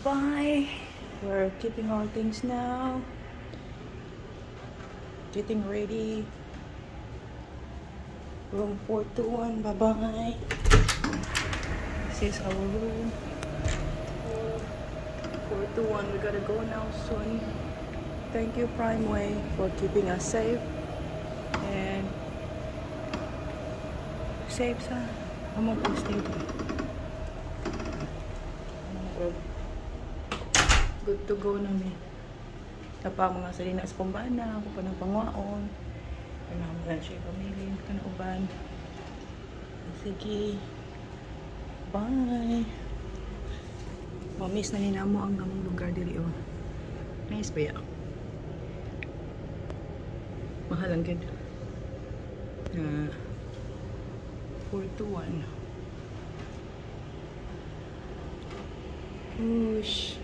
Bye-bye. We're keeping our things now. Getting ready. Room 421. Bye-bye. This is our room. 421. We gotta go now soon. Thank you, Primeway, for keeping us safe. And safe sa among posting. Good to go na mi. Tapa mga salina sa pambana, ako pa ng pangwaon. Kanamaran siya pamilya, kanauban. Sige. Bye. Mamiss na ninamo ang among lugar diri oh. Nice ba ya? Mahal ang gid. 421. Push.